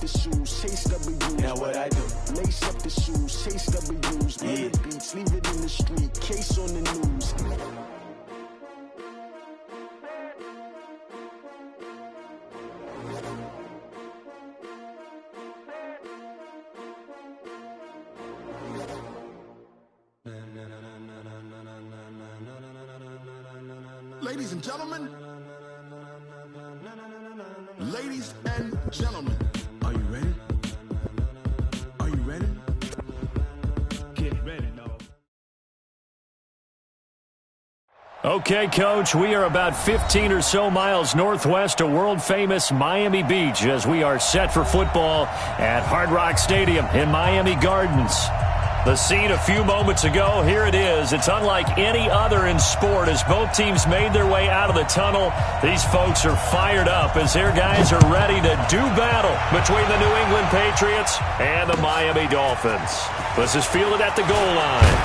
shoes, chase W's. Now what I do? Lace up the shoes, chase W's. Murder beats, leave it in the street, case on the news. Ladies and gentlemen, ladies and gentlemen, are you ready? Are you ready? Get ready, dog. Okay, Coach, we are about 15 or so miles northwest of world-famous Miami Beach as we are set for football at Hard Rock Stadium in Miami Gardens. The scene a few moments ago, here it is. It's unlike any other in sport as both teams made their way out of the tunnel. These folks are fired up as their guys are ready to do battle between the New England Patriots and the Miami Dolphins. This is fielded at the goal line.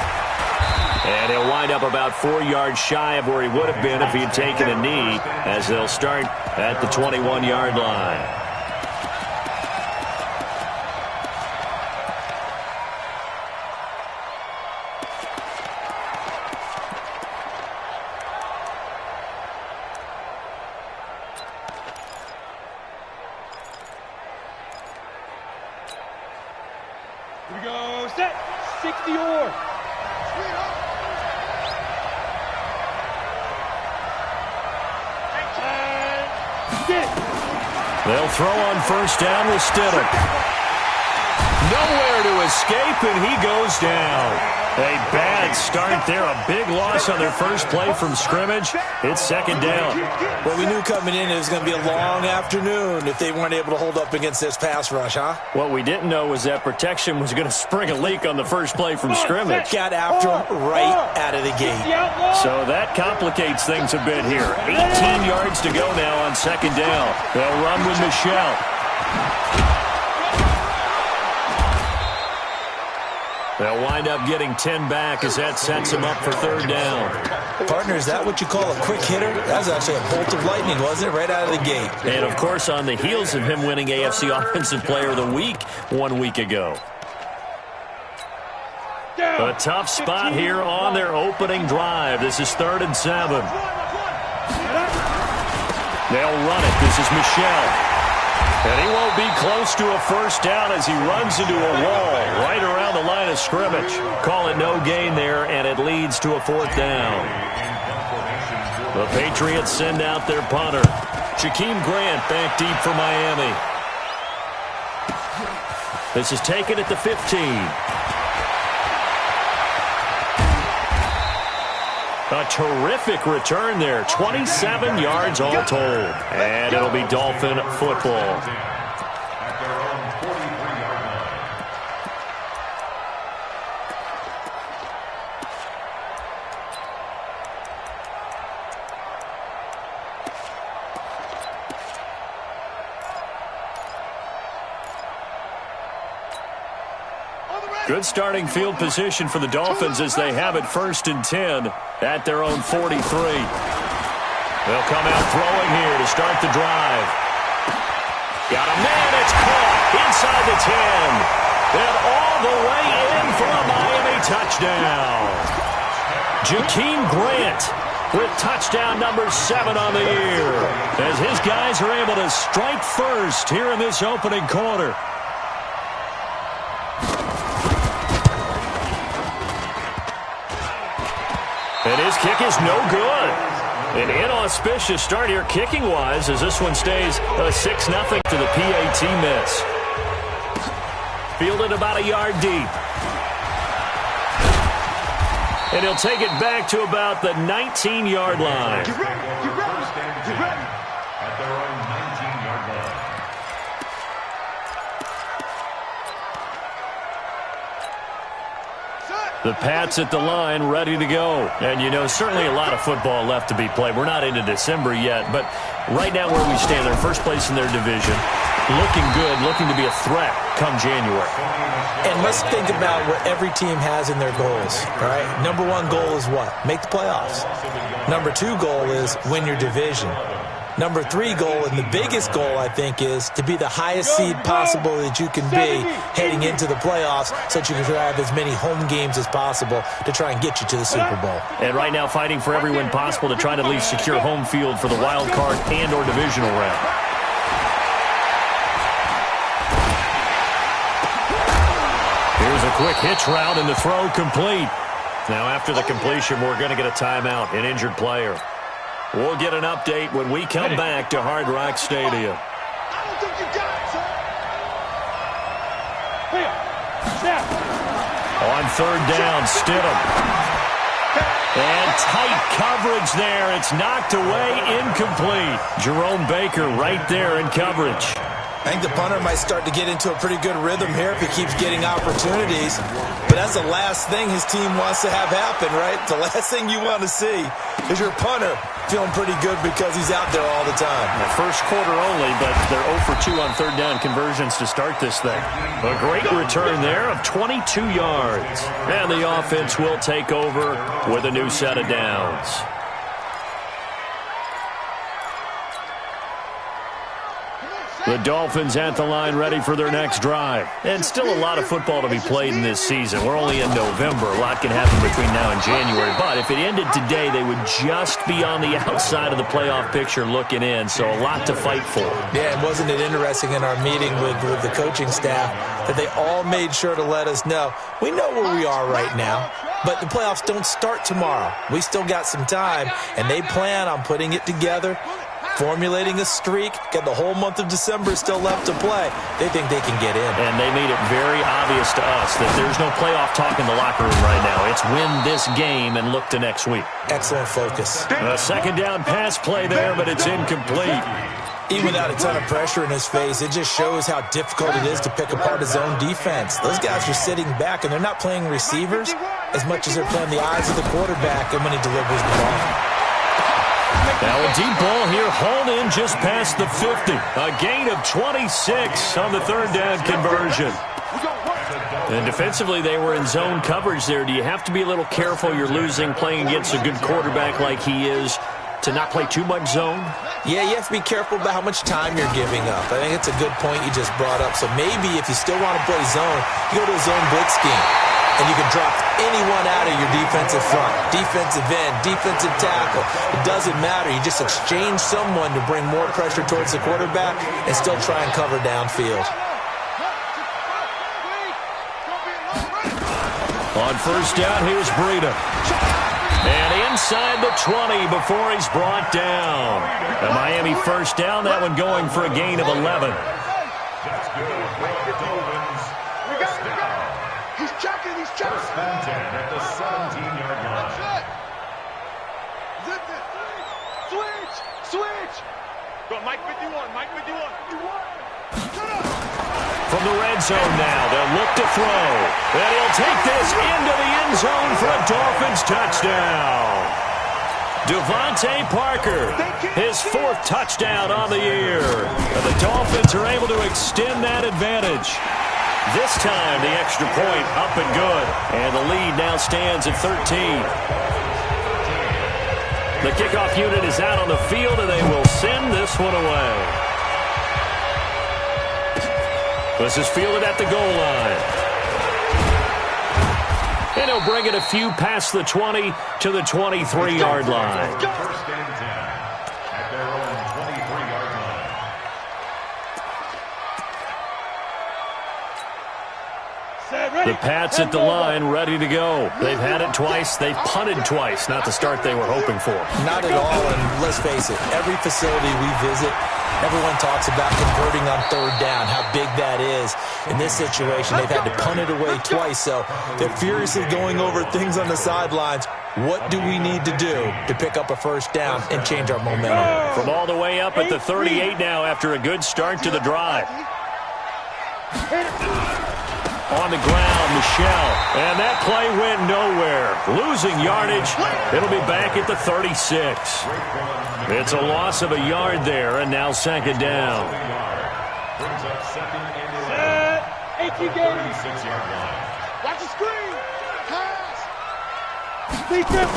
And he'll wind up about 4 yards shy of where he would have been if he had taken a knee as they'll start at the 21-yard line. Here we go, set, 60-or. They'll throw on first down with Stidham. Nowhere to escape, and he goes down. A bad start there, a big loss on their first play from scrimmage. It's second down. Well, we knew coming in it was going to be a long afternoon if they weren't able to hold up against this pass rush, huh? What we didn't know was that protection was going to spring a leak on the first play from scrimmage. Got after him right out of the gate. So that complicates things a bit here. 18 yards to go now on second down. They'll run with Michelle. They'll wind up getting 10 back as that sets them up for third down. Partner, is that what you call a quick hitter? That was actually a bolt of lightning, wasn't it? Right out of the gate. And, of course, on the heels of him winning AFC Offensive Player of the Week 1 week ago. A tough spot here on their opening drive. This is 3rd and 7. They'll run it. This is Michelle. And he won't be close to a first down as he runs into a wall right around the line of scrimmage. Call it no gain there, and it leads to a 4th down. The Patriots send out their punter. Jakeem Grant back deep for Miami. This is taken at the 15. A terrific return there. 27 yards all told. And it'll be Dolphin football. Good starting field position for the Dolphins as they have it 1st and 10 at their own 43. They'll come out throwing here to start the drive. Got a man, it's caught inside the 10. And all the way in for a Miami touchdown. Jakeem Grant with touchdown number 7 on the year as his guys are able to strike first here in this opening quarter. And his kick is no good. An inauspicious start here kicking-wise as this one stays a 6-0 to the PAT miss. Fielded about a yard deep. And he'll take it back to about the 19-yard line. Get ready, get ready, get ready. At their own 19-yard line. The Pats at the line, ready to go. And, you know, certainly a lot of football left to be played. We're not into December yet, but right now where we stand, they're first place in their division. Looking good, looking to be a threat come January. And let's think about what every team has in their goals, right? Number 1 goal is what? Make the playoffs. Number 2 goal is win your division. Number 3 goal, and the biggest goal, I think, is to be the highest seed possible that you can be heading into the playoffs so that you can have as many home games as possible to try and get you to the Super Bowl. And right now fighting for every win possible to try to at least secure home field for the wild card and or divisional round. Here's a quick hitch route and the throw complete. Now after the completion, we're going to get a timeout, an injured player. We'll get an update when we come back to Hard Rock Stadium. I don't think you got it, sir. Here. Snap. On third down, Stidham. And tight coverage there. It's knocked away, incomplete. Jerome Baker right there in coverage. I think the punter might start to get into a pretty good rhythm here if he keeps getting opportunities. But that's the last thing his team wants to have happen, right? The last thing you want to see is your punter feeling pretty good because he's out there all the time. The first quarter only, but they're 0 for 2 on third down conversions to start this thing. A great return there of 22 yards. And the offense will take over with a new set of downs. The Dolphins at the line ready for their next drive. And still a lot of football to be played in this season. We're only in November. A lot can happen between now and January. But if it ended today, they would just be on the outside of the playoff picture looking in. So a lot to fight for. Yeah, and wasn't it interesting in our meeting with the coaching staff that they all made sure to let us know, we know where we are right now, but the playoffs don't start tomorrow. We still got some time, and they plan on putting it together, formulating a streak, got the whole month of December still left to play. They think they can get in. And they made it very obvious to us that there's no playoff talk in the locker room right now. It's win this game and look to next week. Excellent focus. A second down pass play there, but it's incomplete. Even without a ton of pressure in his face, it just shows how difficult it is to pick apart his own defense. Those guys are sitting back, and they're not playing receivers as much as they're playing the eyes of the quarterback and when he delivers the ball. Now a deep ball here, hauled in just past the 50. A gain of 26 on the third down conversion. And defensively, they were in zone coverage there. Do you have to be a little careful? You're losing, playing against a good quarterback like he is, to not play too much zone? Yeah, you have to be careful about how much time you're giving up. I think it's a good point you just brought up. So maybe if you still want to play zone, you go to a zone blitz scheme. And you can drop anyone out of your defensive front, defensive end, defensive tackle. It doesn't matter. You just exchange someone to bring more pressure towards the quarterback and still try and cover downfield. On first down, here's Breida. And inside the 20 before he's brought down. A Miami first down, that one going for a gain of 11. First and 10 at the 17-yard line. Zip it. Switch. Go, Mike 51. From the red zone now, they'll look to throw. And he'll take this into the end zone for a Dolphins touchdown. Devontae Parker, his 4th touchdown on the year. And the Dolphins are able to extend that advantage. This time, the extra point up and good. And the lead now stands at 13. The kickoff unit is out on the field, and they will send this one away. This is fielded at the goal line. And he'll bring it a few past the 20 to the 23-yard line. First and 10 at their own 23-yard line. The Pats at the line, ready to go. They've had it twice. They've punted twice. Not the start they were hoping for. Not at all, and let's face it, every facility we visit, everyone talks about converting on third down, how big that is. In this situation, they've had to punt it away twice, so they're furiously going over things on the sidelines. What do we need to do to pick up a first down and change our momentum? From all the way up at the 38 now after a good start to the drive. On the ground, Michel. And that play went nowhere. Losing yardage. It'll be back at the 36. It's a loss of a yard there, and now second down. Brings up second and 11. 36-yard line. Watch the screen. Pass. Defense.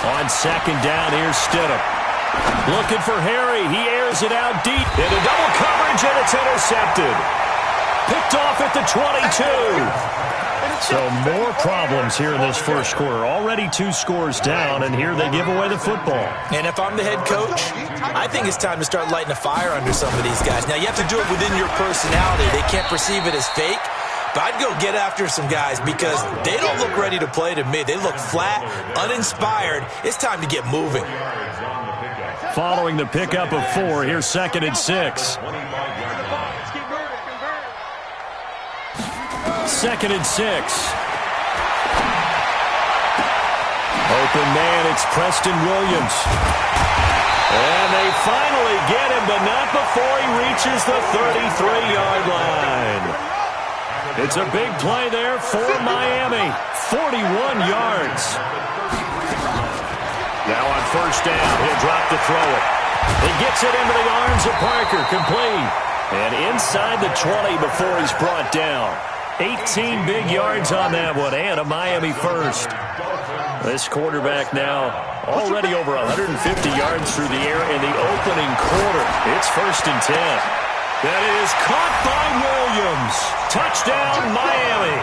On second down, here's Stidham. Looking for Harry. He airs it out deep into double coverage, and it's intercepted. Picked off at the 22. So more problems here in this first quarter. Already 2 scores down, and here they give away the football. And if I'm the head coach, I think it's time to start lighting a fire under some of these guys. Now, you have to do it within your personality. They can't perceive it as fake. But I'd go get after some guys because they don't look ready to play to me. They look flat, uninspired. It's time to get moving. Following the pickup of 4, here's 2nd and 6. 2nd and 6. Open man, it's Preston Williams. And they finally get him, but not before he reaches the 33-yard line. It's a big play there for Miami. 41 yards. Now on first down, he'll drop to throw it. He gets it into the arms of Parker, complete. And inside the 20 before he's brought down. 18 big yards on that one, and a Miami first. This quarterback now already over 150 yards through the air in the opening quarter. It's 1st and 10. That is caught by Williams. Touchdown, Miami.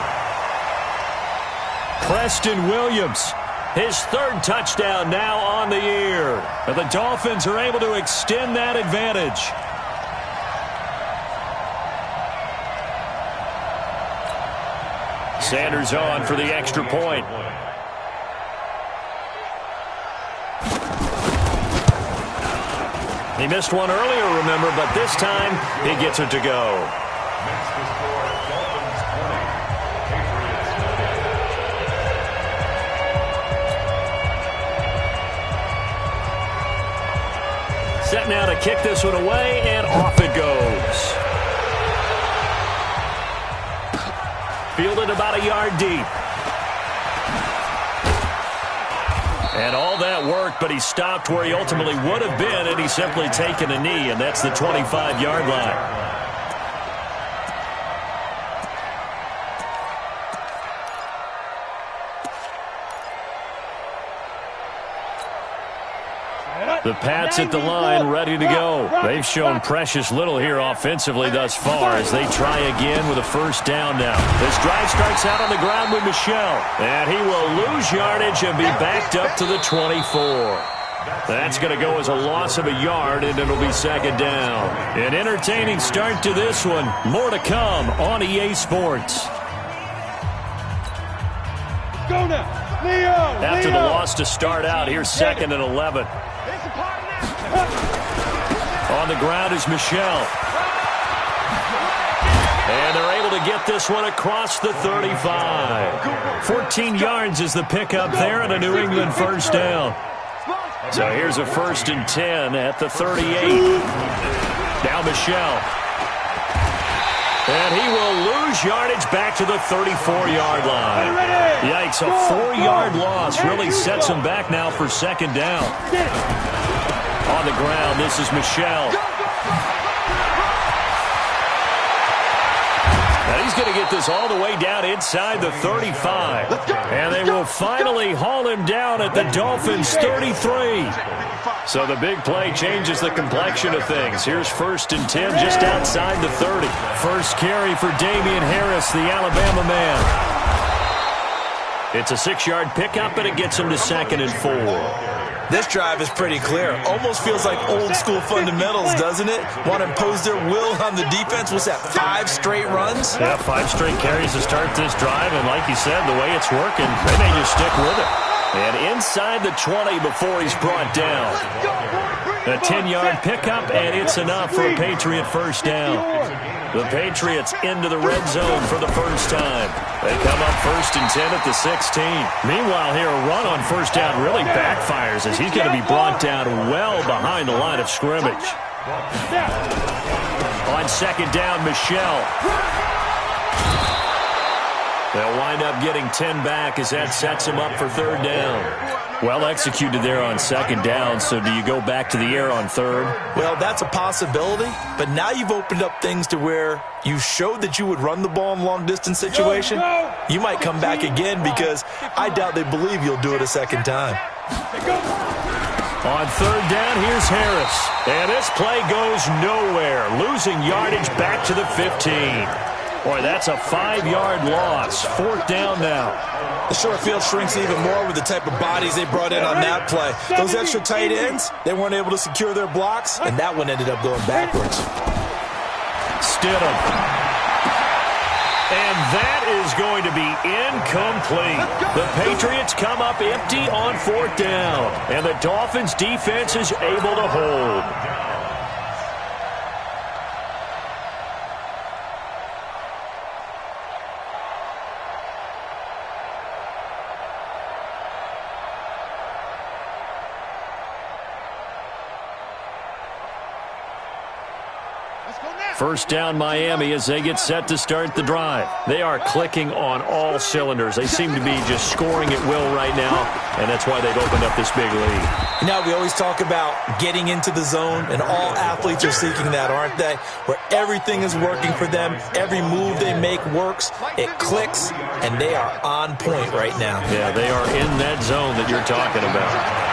Preston Williams, his 3rd touchdown now on the year. And the Dolphins are able to extend that advantage. Sanders on for the extra point. He missed one earlier, remember, but this time he gets it to go. Makes the score Dolphins 20, Patriots 20. Set now to kick this one away, and off it goes. Fielded about a yard deep. And all that work, but he stopped where he ultimately would have been, and he's simply taken a knee, and that's the 25-yard line. The Pats at the line, ready to go. They've shown precious little here offensively thus far as they try again with a first down now. This drive starts out on the ground with Michel, and he will lose yardage and be backed up to the 24. That's going to go as a loss of a yard, and it'll be 2nd down. An entertaining start to this one. More to come on EA Sports. Go now. Leo. After the loss to start out, here's 2nd and 11. On the ground is Michel. And they're able to get this one across the 35. 14 yards is the pickup there, and a New England first down. So here's a 1st and 10 at the 38. Now Michel. And he will lose yardage back to the 34-yard line. Yikes, a 4-yard loss really sets him back now for 2nd down. On the ground, this is Michel. Now he's going to get this all the way down inside the 35. And they will finally haul him down at the Dolphins' 33. So the big play changes the complexion of things. Here's 1st and 10 just outside the 30. First carry for Damian Harris, the Alabama man. It's a 6-yard pickup, and it gets him to 2nd and 4. This drive is pretty clear. Almost feels like old-school fundamentals, doesn't it? Want to impose their will on the defense. What's that, 5 straight runs? Yeah, 5 straight carries to start this drive, and like you said, the way it's working, they may just stick with it. And inside the 20 before he's brought down. A 10-yard pickup, and it's enough for a Patriot first down. The Patriots into the red zone for the first time. They come up 1st and 10 at the 16. Meanwhile here, a run on first down really backfires as he's going to be brought down well behind the line of scrimmage. On 2nd down, Michel. They'll wind up getting 10 back as that sets him up for 3rd down. Well executed there on 2nd down, so do you go back to the air on 3rd? Well, that's a possibility, but now you've opened up things to where you showed that you would run the ball in long-distance situation. You might come back again because I doubt they believe you'll do it a 2nd time. On third down, here's Harris. And this play goes nowhere, losing yardage back to the 15. Boy, that's a 5-yard loss. Fourth down now. The short field shrinks even more with the type of bodies they brought in on that play. Those extra tight ends, they weren't able to secure their blocks, and that one ended up going backwards. Stidham. And that is going to be incomplete. The Patriots come up empty on fourth down, and the Dolphins' defense is able to hold. First down Miami as they get set to start the drive. They are clicking on all cylinders. They seem to be just scoring at will right now, and that's why they've opened up this big lead. You know, we always talk about getting into the zone, and all athletes are seeking that, aren't they? Where everything is working for them, every move they make works, it clicks, and they are on point right now. Yeah, they are in that zone that you're talking about.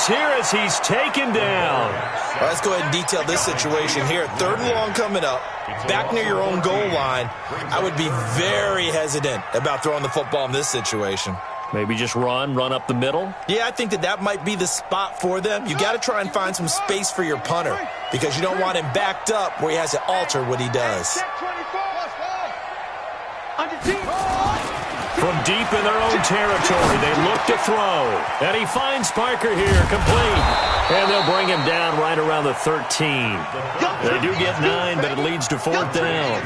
Here as he's taken down. Well, let's go ahead and detail this situation here. Third and long coming up, back near your own goal line. I would be very hesitant about throwing the football in this situation. Maybe just run up the middle? Yeah, I think that might be the spot for them. You got to try and find some space for your punter because you don't want him backed up where he has to alter what he does. From deep in their own territory, they look to throw. And he finds Parker here, complete. And they'll bring him down right around the 13. They do get 9, but it leads to fourth down.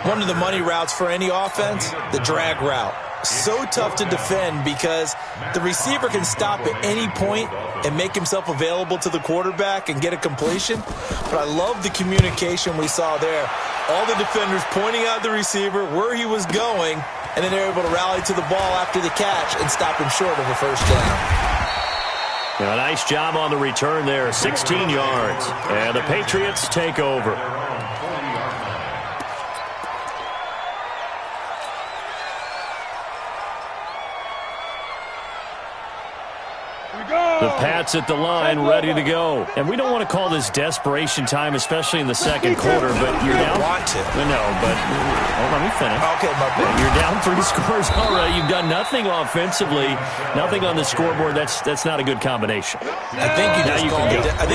One of the money routes for any offense, the drag route. So tough to defend because the receiver can stop at any point and make himself available to the quarterback and get a completion. But I love the communication we saw there. All the defenders pointing out the receiver, where he was going, and then they're able to rally to the ball after the catch and stop him short of a first down. A nice job on the return there, 16 yards. And the Patriots take over. The Pats at the line, ready to go. And we don't want to call this desperation time, especially in the second quarter, but you're down. Want to. No, but let me finish. Okay, my bad. You're down 3 scores already. You've done nothing offensively, nothing on the scoreboard. That's not a good combination. I think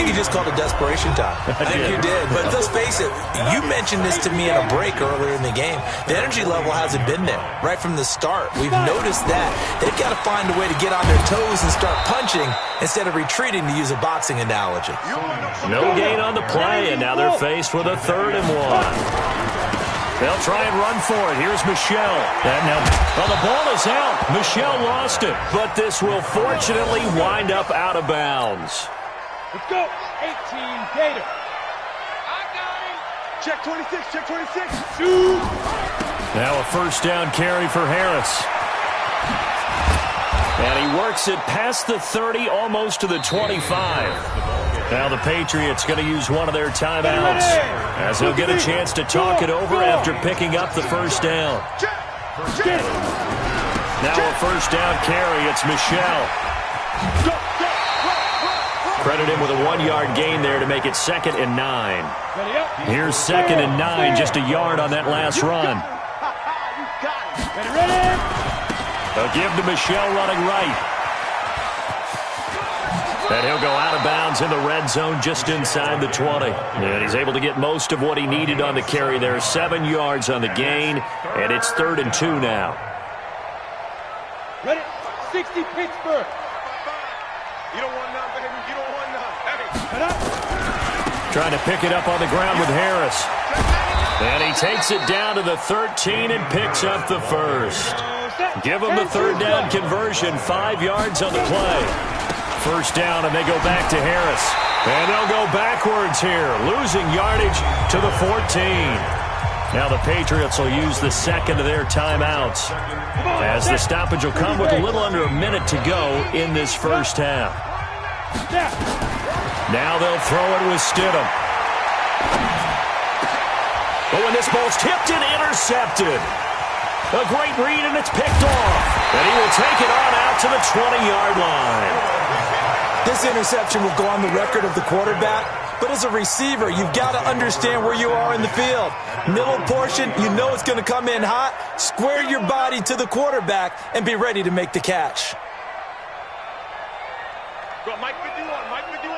you just called it desperation time. I think you did. But let's face it, you mentioned this to me in a break earlier in the game. The energy level hasn't been there right from the start. We've noticed that. They've got to find a way to get on their toes and start punching instead of retreating, to use a boxing analogy. No gain on the play, and now they're faced with a 3rd and 1. They'll try and run for it. Here's Michelle. Well, the ball is out. Michelle lost it, but this will fortunately wind up out of bounds. Let's go. 18, Gator. I got him. Check 26, check 26. Shoot. Now a first down carry for Harris. And he works it past the 30, almost to the 25. Now the Patriots going to use one of their timeouts as he'll get a chance to talk it over after picking up the first down. Now a first down carry. It's Michelle. Credit him with a 1-yard gain there to make it 2nd and 9. Here's 2nd and 9, just a yard on that last run. They'll give to Michelle running right. And he'll go out of bounds in the red zone just inside the 20. And he's able to get most of what he needed on the carry there. 7 yards on the gain, and it's 3rd and 2 now. Ready? 60 Pittsburgh. You don't want none, baby. You don't want none. Hey. Trying to pick it up on the ground with Harris. And he takes it down to the 13 and picks up the first. Give him the 3rd down conversion, 5 yards on the play. First down, and they go back to Harris. And they'll go backwards here, losing yardage to the 14. Now the Patriots will use the 2nd of their timeouts, as the stoppage will come with a little under a minute to go in this first half. Now they'll throw it with Stidham. But when this ball's tipped and intercepted. A great read, and it's picked off. And he will take it on out to the 20-yard line. This interception will go on the record of the quarterback, but as a receiver, you've got to understand where you are in the field. Middle portion, you know it's going to come in hot. Square your body to the quarterback and be ready to make the catch. Go, Mike 51, Mike 51.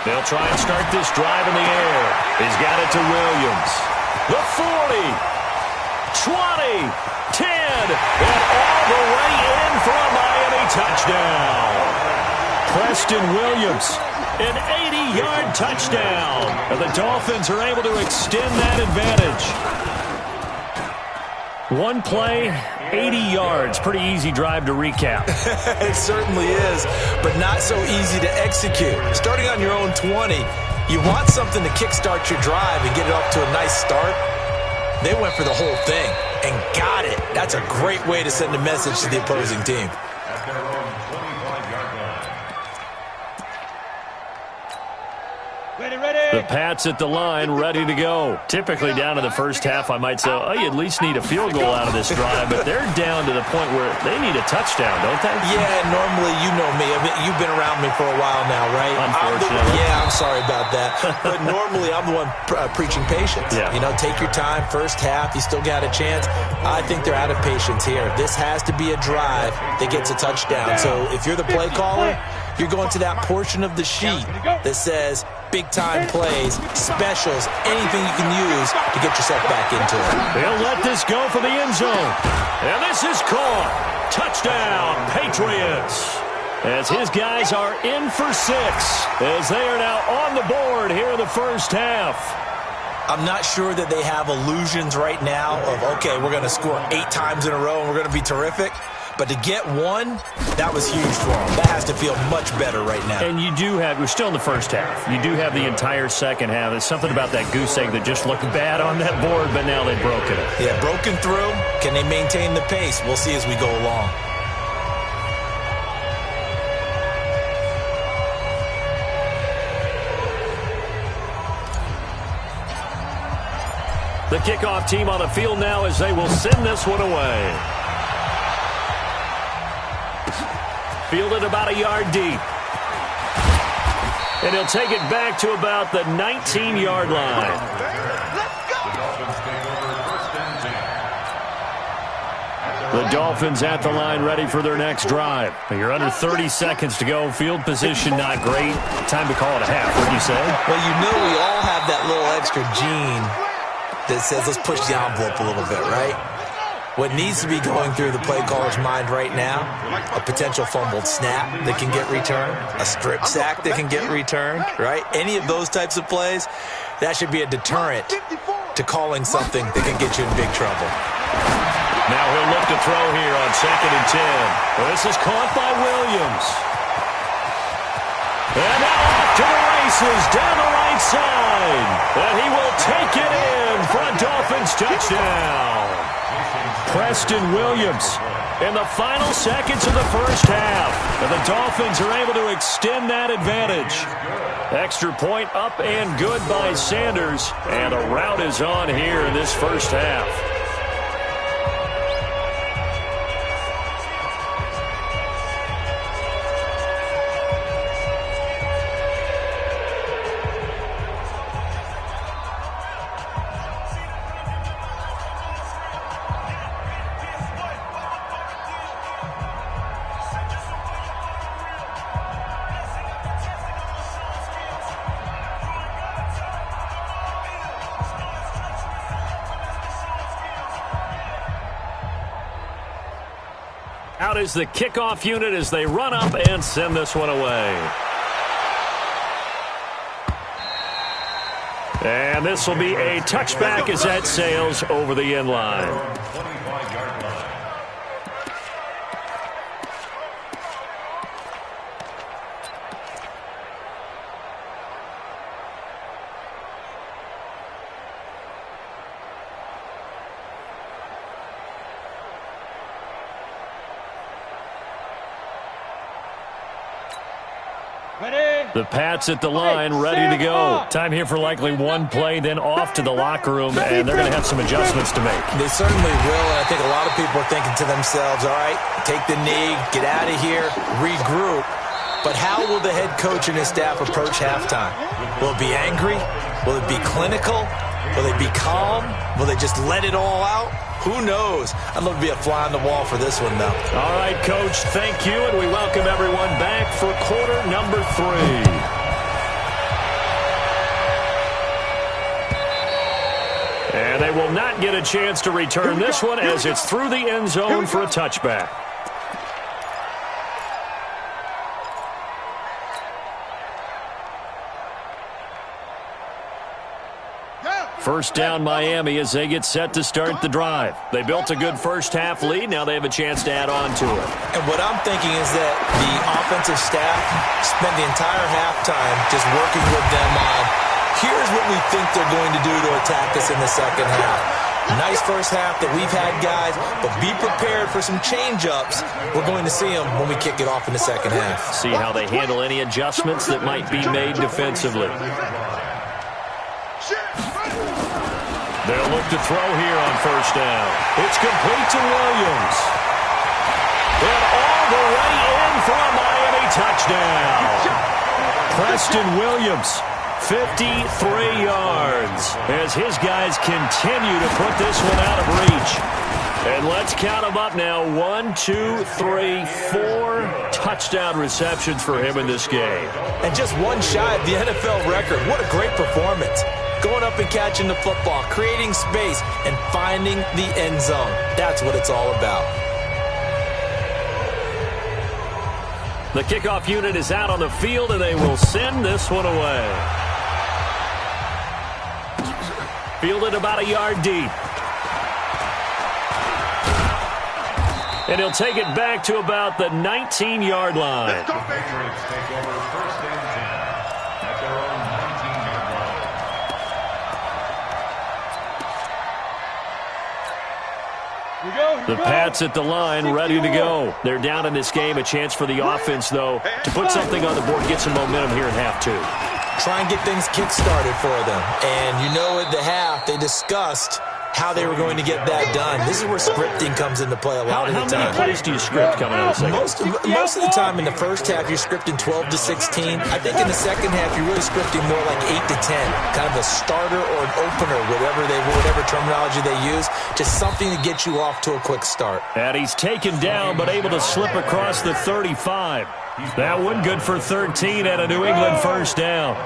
They'll try and start this drive in the air. He's got it to Williams. The 40, 20, 10, and all the way in for a Miami touchdown. Preston Williams, an 80-yard touchdown. And the Dolphins are able to extend that advantage. One play, 80 yards. Pretty easy drive to recap. It certainly is, but not so easy to execute. Starting on your own 20, you want something to kickstart your drive and get it off to a nice start. They went for the whole thing and got it. That's a great way to send a message to the opposing team. At their own 25-yard line. The Pats at the line, ready to go. Typically down to the first half, I might say, oh, you at least need a field goal out of this drive, but they're down to the point where they need a touchdown, don't they? Yeah, normally, you know me. I mean, you've been around me for a while now, right? Unfortunately. I'm sorry about that. But normally, I'm the one preaching patience. Yeah. You know, take your time, first half, you still got a chance. I think they're out of patience here. This has to be a drive that gets a touchdown. So if you're the play caller, you're going to that portion of the sheet that says big-time plays, specials, anything you can use to get yourself back into it. They'll let this go for the end zone. And this is caught. Touchdown, Patriots. As his guys are in for 6, as they are now on the board here in the first half. I'm not sure that they have illusions right now of, okay, we're going to score 8 times in a row and we're going to be terrific. But to get one, that was huge for them. That has to feel much better right now. And you do have, we're still in the first half. You do have the entire second half. There's something about that goose egg that just looked bad on that board, but now they've broken it. Yeah, broken through. Can they maintain the pace? We'll see as we go along. The kickoff team on the field now as they will send this one away. Fielded about a yard deep. And he'll take it back to about the 19-yard line. The Dolphins at the line ready for their next drive. You're under 30 seconds to go. Field position not great. Time to call it a half, wouldn't you say? Well, you know we all have that little extra gene that says let's push the envelope a little bit, right? What needs to be going through the play caller's mind right now, a potential fumbled snap that can get returned, a strip sack that can get returned, right? Any of those types of plays, that should be a deterrent to calling something that can get you in big trouble. Now he'll look to throw here on 2nd and 10. Well, this is caught by Williams. And now off to the races down the right side. And he will take it in for a Dolphins touchdown. Preston Williams in the final seconds of the first half. And the Dolphins are able to extend that advantage. Extra point up and good by Sanders. And a rout is on here in this first half. Out is the kickoff unit as they run up and send this one away. And this will be a touchback as that sails over the end line. 25-yard line. The Pats at the line, ready to go. Time here for likely one play, then off to the locker room, and they're going to have some adjustments to make. They certainly will, and I think a lot of people are thinking to themselves, all right, take the knee, get out of here, regroup. But how will the head coach and his staff approach halftime? Will it be angry? Will it be clinical? Will they be calm? Will they just let it all out? Who knows? I'd love to be a fly on the wall for this one, though. All right, Coach, thank you, and we welcome everyone back for quarter number 3. And they will not get a chance to return this one as it's through the end zone for a touchback. First down, Miami, as they get set to start the drive. They built a good first-half lead. Now they have a chance to add on to it. And what I'm thinking is that the offensive staff spent the entire halftime just working with them on, here's what we think they're going to do to attack us in the second half. Nice first half that we've had, guys, but be prepared for some change-ups. We're going to see them when we kick it off in the second half. See how they handle any adjustments that might be made defensively. They'll look to throw here on first down. It's complete to Williams. And all the way in for a Miami touchdown. Preston Williams, 53 yards, as his guys continue to put this one out of reach. And let's count them up now. 1, 2, 3, 4 touchdown receptions for him in this game. And just one shy of the NFL record. What a great performance. Going up and catching the football, creating space, and finding the end zone. That's what it's all about. The kickoff unit is out on the field, and they will send this one away. Fielded about a yard deep. And he'll take it back to about the 19-yard line. Patriots take over first and 10 at their own 19-yard line. The Pats at the line, ready to go. They're down in this game. A chance for the offense, though, to put something on the board, get some momentum here in half 2. Try and get things kick-started for them. And you know at the half, they discussed how they were going to get that done. This is where scripting comes into play a lot of the time. How many plays do you script coming out of the second? Most of the time in the first half, you're scripting 12 to 16. I think in the second half, you're really scripting more like 8 to 10. Kind of a starter or an opener, whatever terminology they use. Just something to get you off to a quick start. And he's taken down, but able to slip across the 35. That one good for 13 and a New England first down.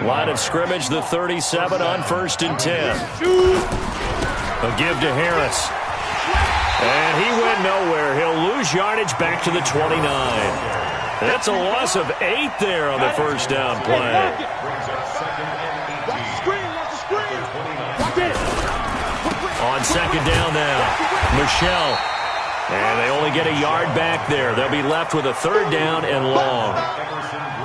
Line of scrimmage, the 37 on first and 10. A give to Harris. And he went nowhere. He'll lose yardage back to the 29. That's a loss of 8 there on the first down play. On second down now, Michelle. And they only get a yard back there. They'll be left with a third down and long.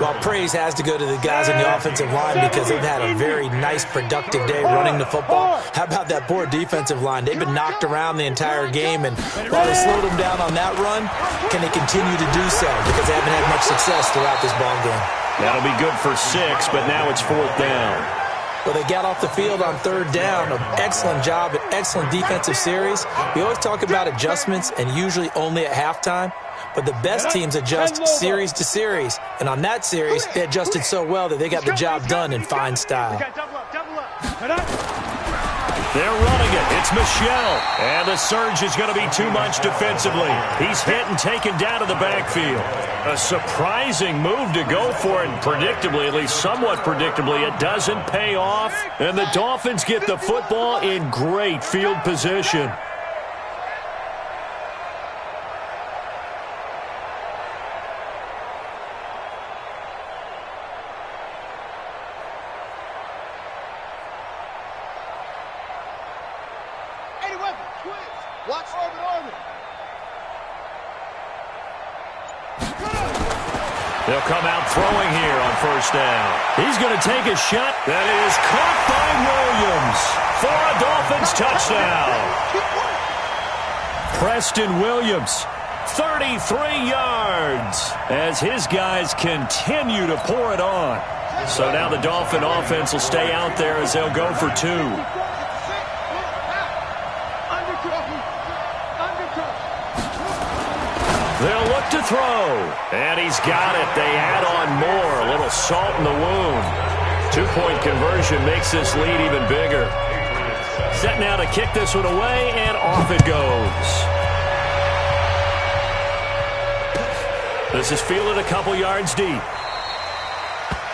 Well, praise has to go to the guys on the offensive line because they've had a very nice, productive day running the football. How about that poor defensive line? They've been knocked around the entire game, and while they slowed them down on that run, can they continue to do so? Because they haven't had much success throughout this ball game. That'll be good for 6, but now it's fourth down. Well, they got off the field on third down. An excellent job, an excellent defensive series. We always talk about adjustments, and usually only at halftime. But the best teams adjust series to series. And on that series, they adjusted so well that they got the job done in fine style. They're running it. It's Michelle. And the surge is going to be too much defensively. He's hit and taken down to the backfield. A surprising move to go for it. And predictably, at least somewhat predictably, it doesn't pay off. And the Dolphins get the football in great field position. They'll come out throwing here on first down. He's going to take a shot. That is caught by Williams for a Dolphins touchdown. Preston Williams, 33 yards as his guys continue to pour it on. So now the Dolphin offense will stay out there as they'll go for 2. They'll look to throw, and he's got it. They add on more, a little salt in the wound. 2-point conversion makes this lead even bigger. Set now to kick this one away, and off it goes. This is fielded a couple yards deep.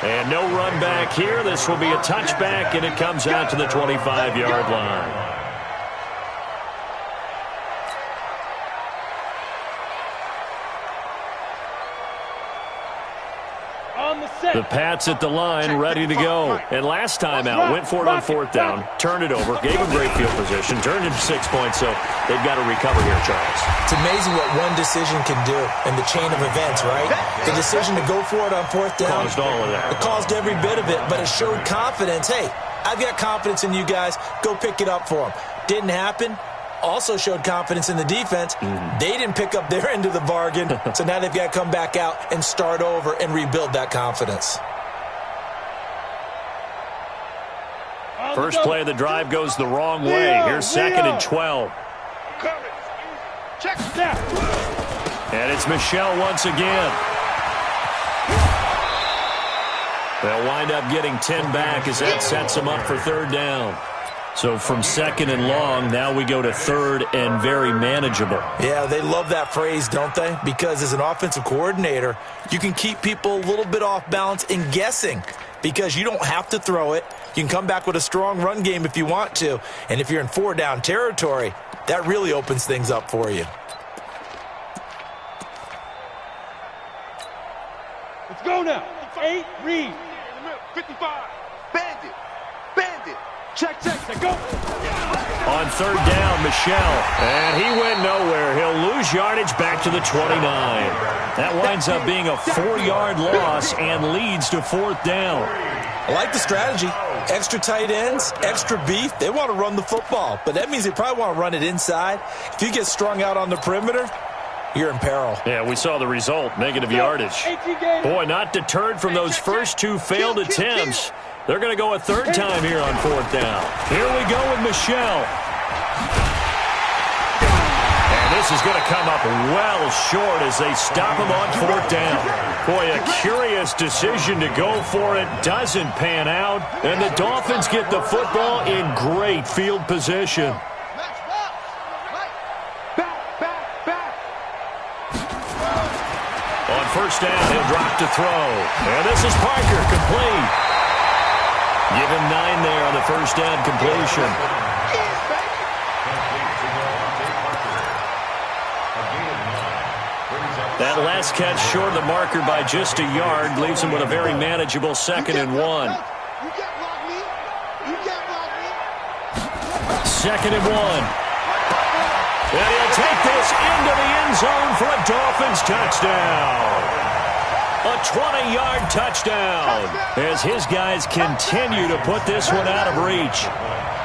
And no run back here. This will be a touchback, and it comes out to the 25-yard line. The Pats at the line, ready to go. And last time out, went for it on 4th down, turned it over, gave them great field position, turned into 6 points, so they've got to recover here, Charles. It's amazing what one decision can do in the chain of events, right? The decision to go for it on 4th down. Caused all of that. It caused every bit of it, but it showed confidence. Hey, I've got confidence in you guys. Go pick it up for them. Didn't happen. Also showed confidence in the defense. They didn't pick up their end of the bargain, so now they've got to come back out and start over and rebuild that confidence. First play of the drive goes the wrong way. Here's 2nd and 12. Check snap. And it's Michel once again. They'll wind up getting 10 back as that sets them up for 3rd down. So from 2nd and long, now we go to 3rd and very manageable. Yeah, they love that phrase, don't they? Because as an offensive coordinator, you can keep people a little bit off balance and guessing because you don't have to throw it. You can come back with a strong run game if you want to. And if you're in 4-down territory, that really opens things up for you. Let's go now. 8, read. 55. Bandit. Bandit. Check, go. On 3rd down, Michel. And he went nowhere. He'll lose yardage back to the 29. That winds up being a 4-yard loss and leads to 4th down. I like the strategy. Extra tight ends, extra beef. They want to run the football, but that means they probably want to run it inside. If you get strung out on the perimeter, you're in peril. Yeah, we saw the result, negative yardage. Boy, not deterred from those first 2 failed attempts. They're going to go a 3rd time here on 4th down. Here we go with Michel. And this is going to come up well short as they stop him on 4th down. Boy, a curious decision to go for it. Doesn't pan out. And the Dolphins get the football in great field position. On 1st down, he'll drop to throw. And this is Parker, complete. Give him 9 there on the 1st down completion. That last catch short of the marker by just a yard leaves him with a very manageable 2nd and 1. 2nd and 1. And he'll take this into the end zone for a Dolphins touchdown. A 20-yard touchdown as his guys continue to put this one out of reach.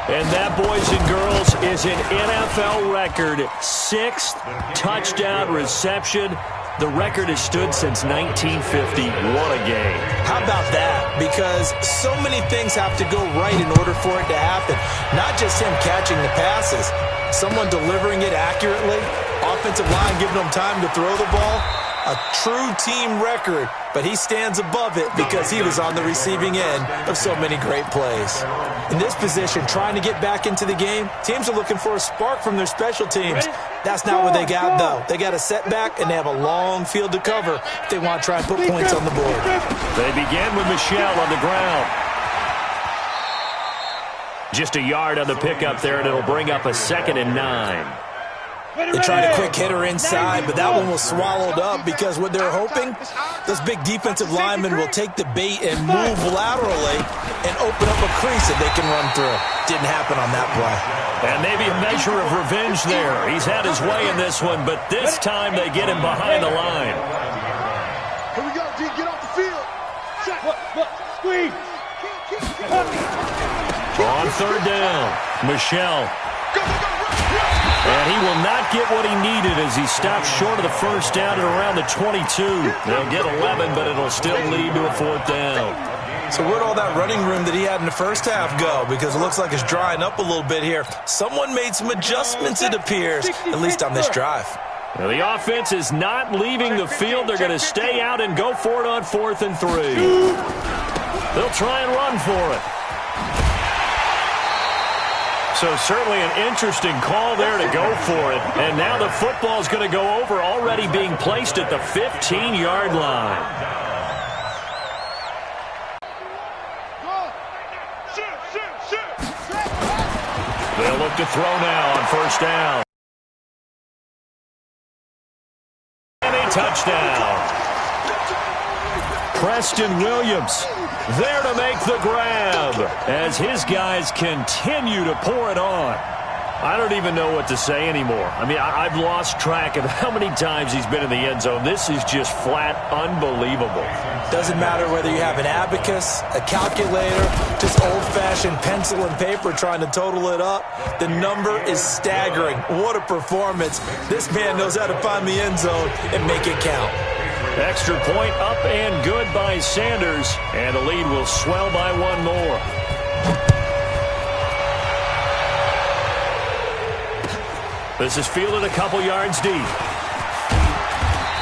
And that, boys and girls, is an NFL record 6th touchdown reception. The record has stood since 1950. What a game. How about that? Because so many things have to go right in order for it to happen. Not just him catching the passes. Someone delivering it accurately. Offensive line giving them time to throw the ball. A true team record, but he stands above it because he was on the receiving end of so many great plays. In this position, trying to get back into the game, teams are looking for a spark from their special teams. That's not what they got, though. They got a setback, and they have a long field to cover if they want to try and put points on the board. They begin with Michel on the ground. Just a yard on the pickup there, and it'll bring up a 2nd and 9. They tried a quick hitter inside, but that one was swallowed up because what they're hoping, those big defensive linemen will take the bait and move laterally and open up a crease that they can run through. Didn't happen on that play. And maybe a measure of revenge there. He's had his way in this one, but this time they get him behind the line. Here we go, G. Get off the field. Look, squeeze. On 3rd down, Michel. Go. And he will not get what he needed as he stops short of the first down at around the 22. They'll get 11, but it'll still lead to a 4th down. So where'd all that running room that he had in the first half go? Because it looks like it's drying up a little bit here. Someone made some adjustments, it appears, at least on this drive. Now the offense is not leaving the field. They're going to stay out and go for it on 4th and 3. They'll try and run for it. So certainly an interesting call there to go for it. And now the football is going to go over, already being placed at the 15-yard line. They'll look to throw now on 1st down. And a touchdown. Preston Williams there to make the grab as his guys continue to pour it on. I don't even know what to say anymore. I mean, I've lost track of how many times he's been in the end zone. This is just flat unbelievable. Doesn't matter whether you have an abacus, a calculator, just old-fashioned pencil and paper trying to total it up. The number is staggering. What a performance. This man knows how to find the end zone and make it count. Extra point up and good by Sanders, and the lead will swell by 1 more. This is fielded a couple yards deep.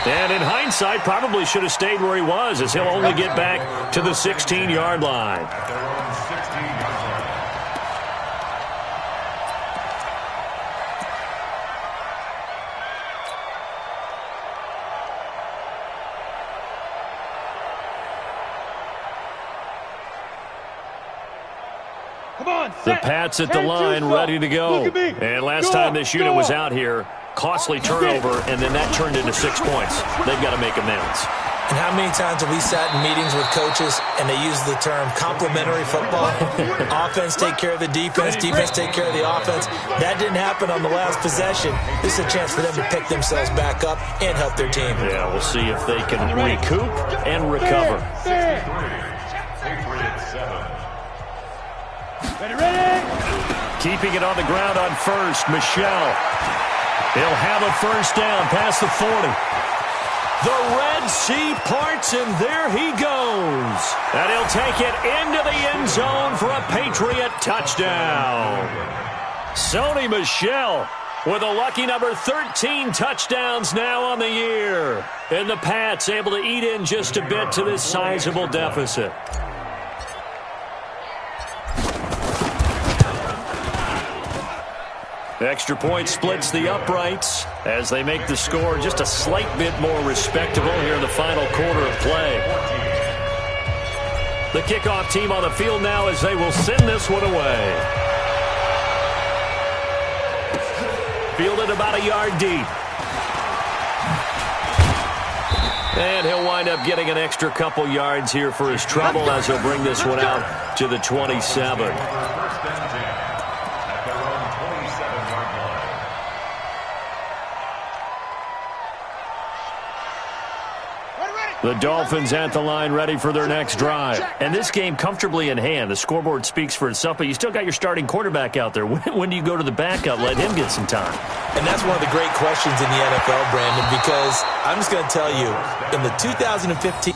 And in hindsight, probably should have stayed where he was, as he'll only get back to the 16-yard line. The Pats at the line, ready to go. And last time this unit was out here, costly turnover, and then that turned into 6 points. They've got to make amends. And how many times have we sat in meetings with coaches and they use the term complementary football? Offense take care of the defense, defense take care of the offense. That didn't happen on the last possession. This is a chance for them to pick themselves back up and help their team. Yeah, we'll see if they can recoup and recover. Keeping it on the ground on 1st, Michelle. He'll have a 1st down past the 40. The Red Sea parts, and there he goes. And he'll take it into the end zone for a Patriot touchdown. Sony Michel with a lucky number 13 touchdowns now on the year. And the Pats able to eat in just a bit to this sizable deficit. Extra point splits the uprights as they make the score just a slight bit more respectable here in the final quarter of play. The kickoff team on the field now as they will send this one away. Fielded about a yard deep. And he'll wind up getting an extra couple yards here for his trouble as he'll bring this one out to the 27. The Dolphins at the line ready for their next drive. And this game comfortably in hand. The scoreboard speaks for itself, but you still got your starting quarterback out there. When do you go to the backup? Let him get some time. And that's one of the great questions in the NFL, Brandon, because I'm just going to tell you, in the 2015...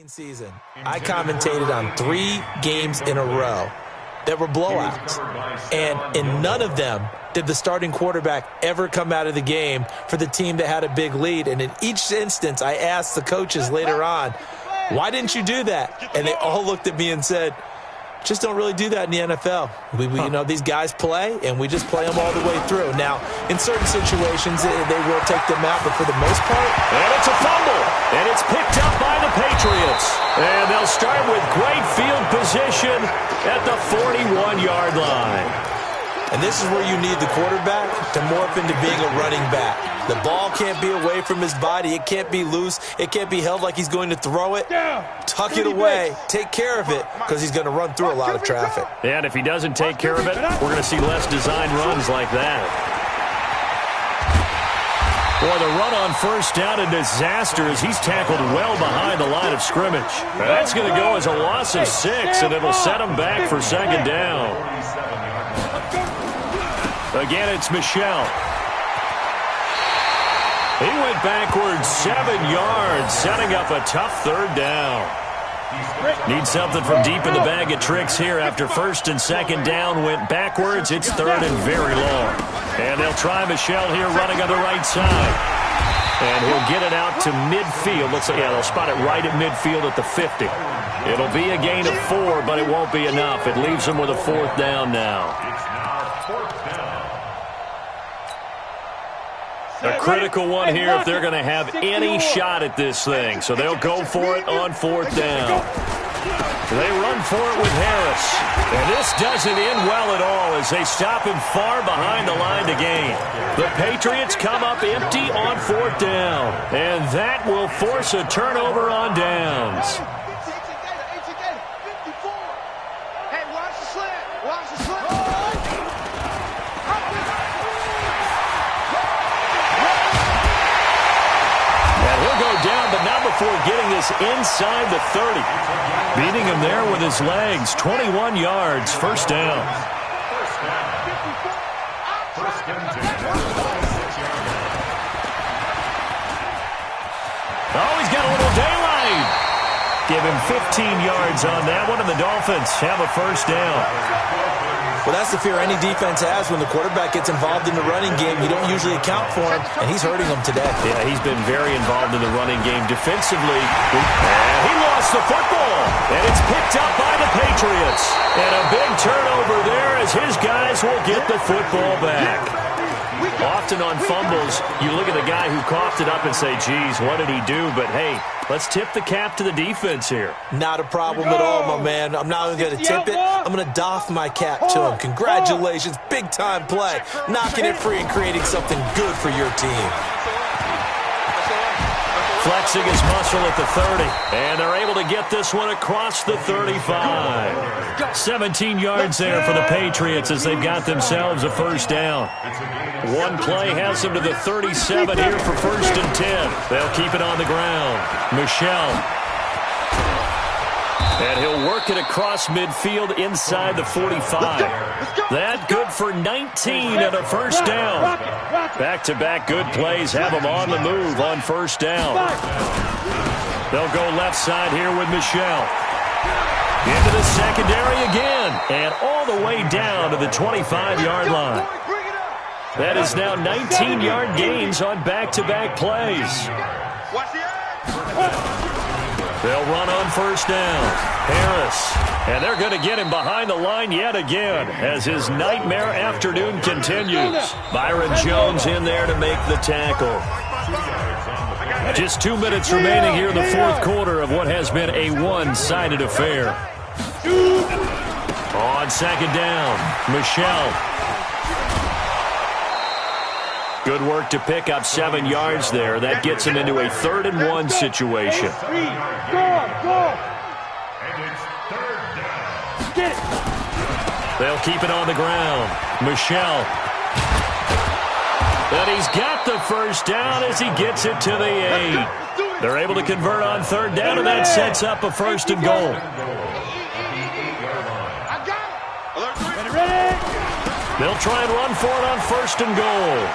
season, I commentated on 3 games in a row that were blowouts, and in none of them did the starting quarterback ever come out of the game for the team that had a big lead. And in each instance, I asked the coaches later on, why didn't you do that? And they all looked at me and said, just don't really do that in the NFL. You know, these guys play, and we just play them all the way through. Now, in certain situations, they will take them out, but for the most part... And it's a fumble, and it's picked up by the Patriots. And they'll start with great field position. position at the 41-yard line. And this is where you need the quarterback to morph into being a running back. The ball can't be away from his body. It can't be loose. It can't be held like he's going to throw it. Tuck it away. Take care of it because he's going to run through a lot of traffic. And if he doesn't take care of it, we're going to see less designed runs like that. Boy, the run on first down, a disaster as he's tackled well behind the line of scrimmage. That's going to go as a loss of 6, and it'll set him back for second down. Again, it's Michel. He went backwards 7 yards, setting up a tough third down. Need something from deep in the bag of tricks here after first and second down went backwards. It's third and very long. And they'll try Michel here running on the right side. And he'll get it out to midfield. They'll spot it right at midfield at the 50. It'll be a gain of 4, but it won't be enough. It leaves them with a fourth down now. A critical one here if they're going to have any shot at this thing. So they'll go for it on fourth down. They run for it with Harris. And this doesn't end well at all as they stop him far behind the line to gain. The Patriots come up empty on fourth down. And that will force a turnover on downs. Down, but not before getting this inside the 30. Beating him there with his legs. 21 yards, first down. Oh, he's got a little daylight. Give him 15 yards on that one, and the Dolphins have a first down. Well, that's the fear any defense has when the quarterback gets involved in the running game. You don't usually account for him, and he's hurting them today. Yeah, he's been very involved in the running game defensively. And he lost the football, and it's picked up by the Patriots. And a big turnover there as his guys will get the football back. Often on fumbles, you look at the guy who coughed it up and say, geez, what did he do? But, hey, let's tip the cap to the defense here. Not a problem at all, my man. I'm not even going to tip it. I'm going to doff my cap to him. Congratulations. Big-time play. Knocking it free and creating something good for your team. Flexing his muscle at the 30. And they're able to get this one across the 35. 17 yards there for the Patriots as they've got themselves a first down. One play has them to the 37 here for first and 10. They'll keep it on the ground. Michel. And he'll work it across midfield inside the 45. That good for 19 and a first down. Back-to-back good plays have them on the move on first down. They'll go left side here with Michel. Into the secondary again. And all the way down to the 25-yard line. That is now 19-yard gains on back-to-back plays. They'll run on first down. Harris. And they're going to get him behind the line yet again as his nightmare afternoon continues. Byron Jones in there to make the tackle. Just 2 minutes remaining here in the fourth quarter of what has been a one-sided affair. On second down, Michel. Good work to pick up 7 yards there. That gets him into a 3rd and 1 situation. They'll keep it on the ground. Michel. And he's got the first down as he gets it to the 8. They're able to convert on 3rd down, and that sets up a 1st and goal. They'll try and run for it on 1st and goal.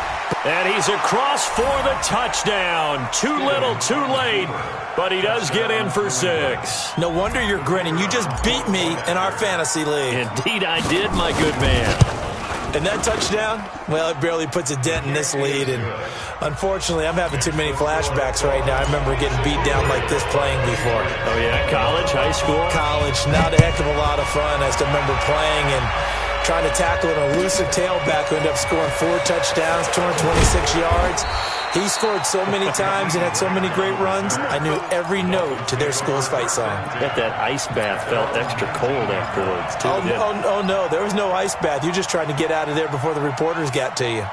And he's across for the touchdown. Too little, too late, but he does get in for 6. No wonder you're grinning. You just beat me in our fantasy league. Indeed I did, my good man. And that touchdown, well, it barely puts a dent in this lead. And unfortunately, I'm having too many flashbacks right now. I remember getting beat down like this playing before. Oh, yeah? College, high school? College. Not a heck of a lot of fun. I still remember playing and trying to tackle an elusive tailback who ended up scoring 4 touchdowns, 226 yards. He scored so many times and had so many great runs, I knew every note to their school's fight song. I bet that ice bath felt extra cold afterwards, too. Oh, no, there was no ice bath. You're just trying to get out of there before the reporters got to you.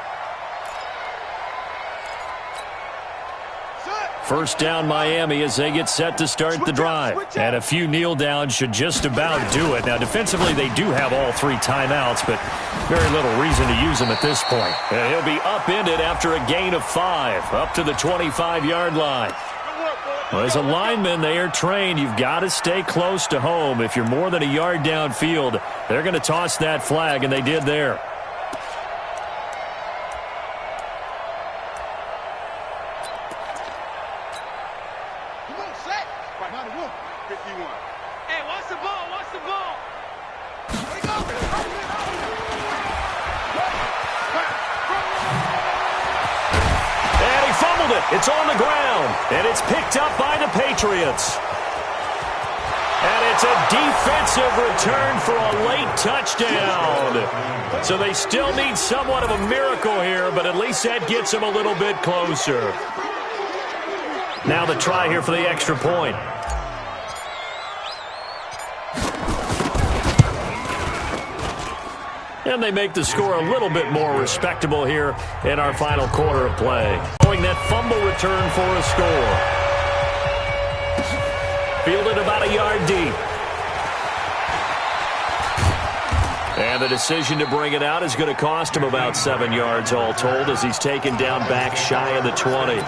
First down Miami as they get set to start the drive. And a few kneel downs should just about do it. Now, defensively, they do have all 3 timeouts, but very little reason to use them at this point. And he'll be upended after a gain of 5, up to the 25-yard line. Well, as a lineman, they are trained. You've got to stay close to home. If you're more than a yard downfield, they're going to toss that flag, and they did there. It's on the ground, and it's picked up by the Patriots. And it's a defensive return for a late touchdown. So they still need somewhat of a miracle here, but at least that gets them a little bit closer. Now the try here for the extra point. And they make the score a little bit more respectable here in our final quarter of play. Throwing that fumble return for a score. Fielded about a yard deep. And the decision to bring it out is going to cost him about 7 yards all told as he's taken down back shy of the 20.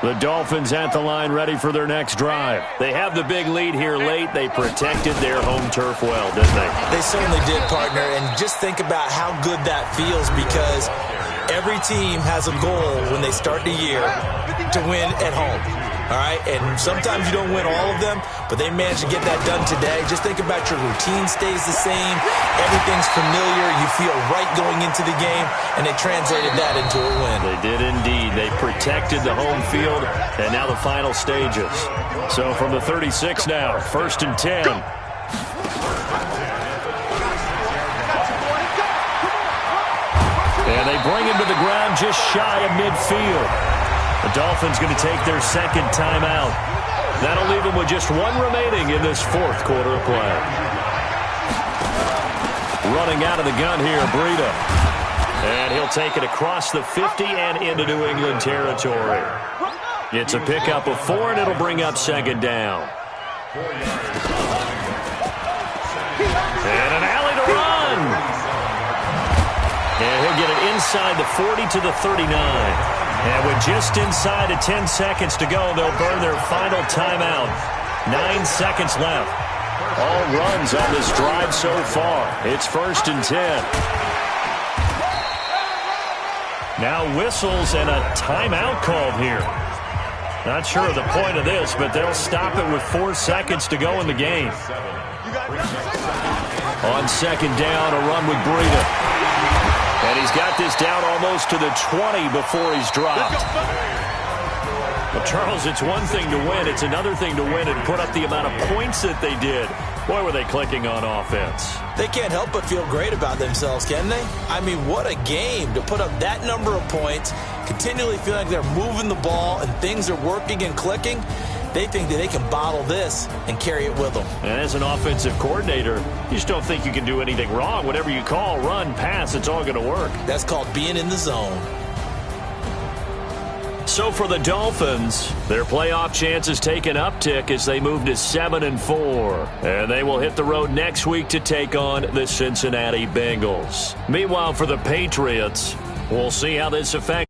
The Dolphins at the line ready for their next drive. They have the big lead here late. They protected their home turf well, didn't they? They certainly did, partner. And just think about how good that feels because every team has a goal when they start the year to win at home. All right, and sometimes you don't win all of them, but they managed to get that done today. Just think about your routine stays the same. Everything's familiar. You feel right going into the game, and they translated that into a win. They did indeed. They protected the home field, and now the final stages. So from the 36 now, 1st and 10. And they bring him to the ground just shy of midfield. The Dolphins going to take their second timeout. That'll leave them with just 1 remaining in this 4th quarter of play. Running out of the gun here, Breida. And he'll take it across the 50 and into New England territory. It's a pickup of 4, and it'll bring up 2nd down. And an alley to run. And he'll get it inside the 40 to the 39. And with just inside of 10 seconds to go, they'll burn their final timeout. 9 seconds left. All runs on this drive so far. It's 1st and 10. Now whistles and a timeout called here. Not sure of the point of this, but they'll stop it with 4 seconds to go in the game. On 2nd down, a run with Breida. And he's got this down almost to the 20 before he's dropped. Well, Charles, it's one thing to win. It's another thing to win and put up the amount of points that they did. Boy, were they clicking on offense. They can't help but feel great about themselves, can they? I mean, what a game to put up that number of points, continually feeling like they're moving the ball and things are working and clicking. They think that they can bottle this and carry it with them. And as an offensive coordinator, you just don't think you can do anything wrong. Whatever you call, run, pass, it's all going to work. That's called being in the zone. So for the Dolphins, their playoff chances take an uptick as they move to 7-4. And they will hit the road next week to take on the Cincinnati Bengals. Meanwhile, for the Patriots, we'll see how this affects